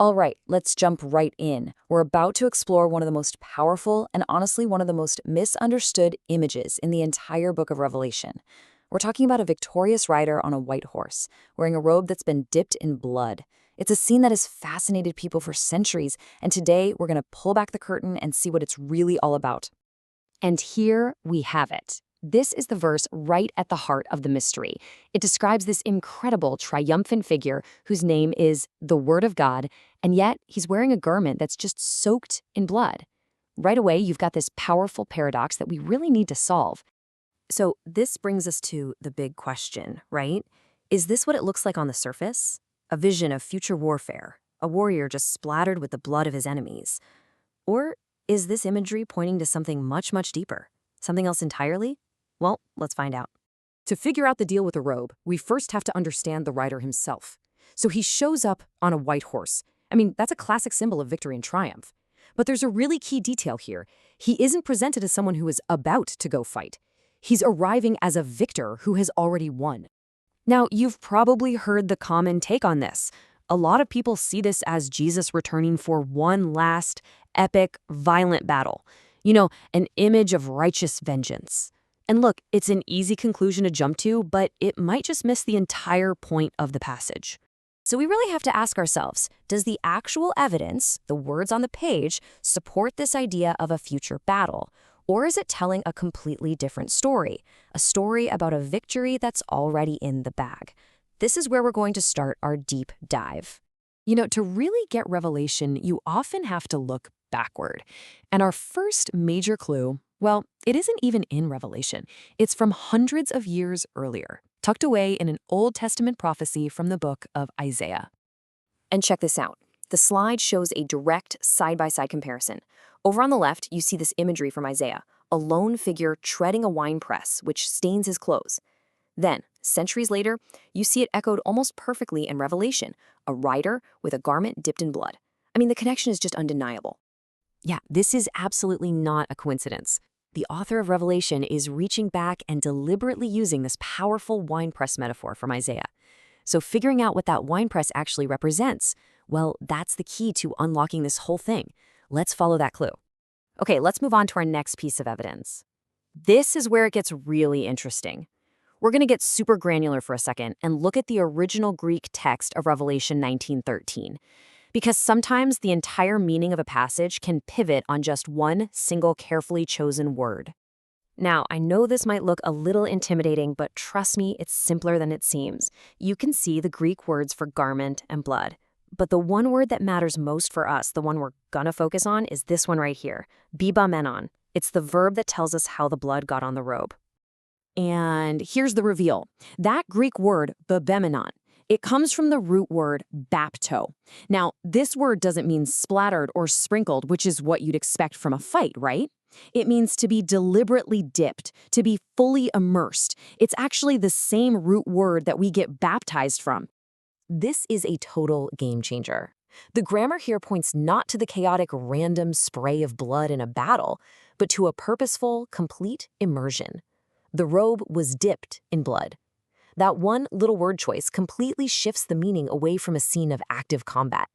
All right, let's jump right in. We're about to explore one of the most powerful and honestly one of the most misunderstood images in the entire book of Revelation. We're talking about a victorious rider on a white horse, wearing a robe that's been dipped in blood. It's a scene that has fascinated people for centuries, and today we're going to pull back the curtain and see what it's really all about. And here we have it. This is the verse right at the heart of the mystery. It describes this incredible, triumphant figure whose name is the Word of God, and yet he's wearing a garment that's just soaked in blood. Right away, you've got this powerful paradox that we really need to solve. So this brings us to the big question, right? Is this what it looks like on the surface? A vision of future warfare, a warrior just splattered with the blood of his enemies? Or is this imagery pointing to something much, much deeper? Something else entirely? Well, let's find out. To figure out the deal with the robe, we first have to understand the rider himself. So he shows up on a white horse. I mean, that's a classic symbol of victory and triumph. But there's a really key detail here. He isn't presented as someone who is about to go fight. He's arriving as a victor who has already won. Now, you've probably heard the common take on this. A lot of people see this as Jesus returning for one last, epic, violent battle. An image of righteous vengeance. And look, it's an easy conclusion to jump to, but it might just miss the entire point of the passage. So we really have to ask ourselves, does the actual evidence, the words on the page, support this idea of a future battle? Or is it telling a completely different story? A story about a victory that's already in the bag? This is where we're going to start our deep dive. To really get revelation, you often have to look backward. And our first major clue, well, it isn't even in Revelation. It's from hundreds of years earlier, tucked away in an Old Testament prophecy from the book of Isaiah. And check this out. The slide shows a direct side-by-side comparison. Over on the left, you see this imagery from Isaiah, a lone figure treading a winepress, which stains his clothes. Then, centuries later, you see it echoed almost perfectly in Revelation, a rider with a garment dipped in blood. I mean, the connection is just undeniable. Yeah, this is absolutely not a coincidence. The author of Revelation is reaching back and deliberately using this powerful winepress metaphor from Isaiah. So figuring out what that winepress actually represents, well, that's the key to unlocking this whole thing. Let's follow that clue. Okay, let's move on to our next piece of evidence. This is where it gets really interesting. We're going to get super granular for a second and look at the original Greek text of Revelation 19:13. Because sometimes the entire meaning of a passage can pivot on just one single carefully chosen word. Now, I know this might look a little intimidating, but trust me, it's simpler than it seems. You can see the Greek words for garment and blood. But the one word that matters most for us, the one we're gonna focus on, is this one right here, bibamenon. It's the verb that tells us how the blood got on the robe. And here's the reveal. That Greek word, bibemenon, it comes from the root word bapto. Now, this word doesn't mean splattered or sprinkled, which is what you'd expect from a fight, right? It means to be deliberately dipped, to be fully immersed. It's actually the same root word that we get baptized from. This is a total game changer. The grammar here points not to the chaotic random spray of blood in a battle, but to a purposeful, complete immersion. The robe was dipped in blood. That one little word choice completely shifts the meaning away from a scene of active combat.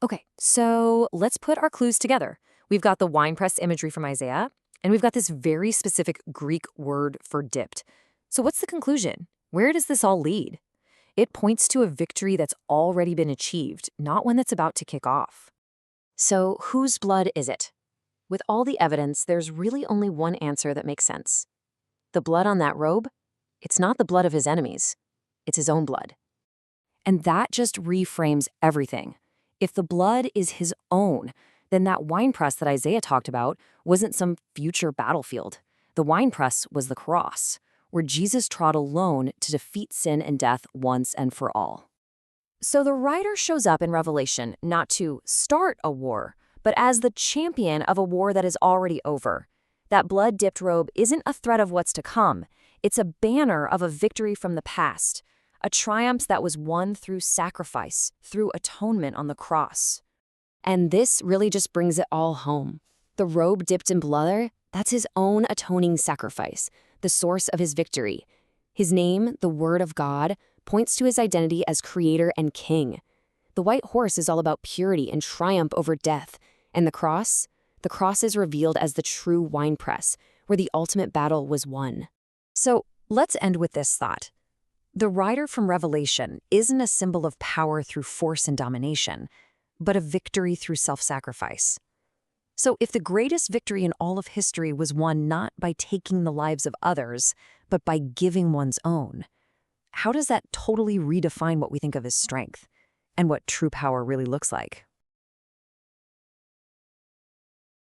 Okay, so let's put our clues together. We've got the winepress imagery from Isaiah, and we've got this very specific Greek word for dipped. So what's the conclusion? Where does this all lead? It points to a victory that's already been achieved, not one that's about to kick off. So whose blood is it? With all the evidence, there's really only one answer that makes sense. The blood on that robe? It's not the blood of his enemies. It's his own blood. And that just reframes everything. If the blood is his own, then that winepress that Isaiah talked about wasn't some future battlefield. The winepress was the cross, where Jesus trod alone to defeat sin and death once and for all. So the writer shows up in Revelation not to start a war, but as the champion of a war that is already over. That blood-dipped robe isn't a threat of what's to come. It's a banner of a victory from the past, a triumph that was won through sacrifice, through atonement on the cross. And this really just brings it all home. The robe dipped in blood, that's his own atoning sacrifice, the source of his victory. His name, the Word of God, points to his identity as creator and king. The white horse is all about purity and triumph over death. And the cross? The cross is revealed as the true winepress, where the ultimate battle was won. So let's end with this thought. The rider from Revelation isn't a symbol of power through force and domination, but of victory through self-sacrifice. So if the greatest victory in all of history was won not by taking the lives of others, but by giving one's own, how does that totally redefine what we think of as strength and what true power really looks like?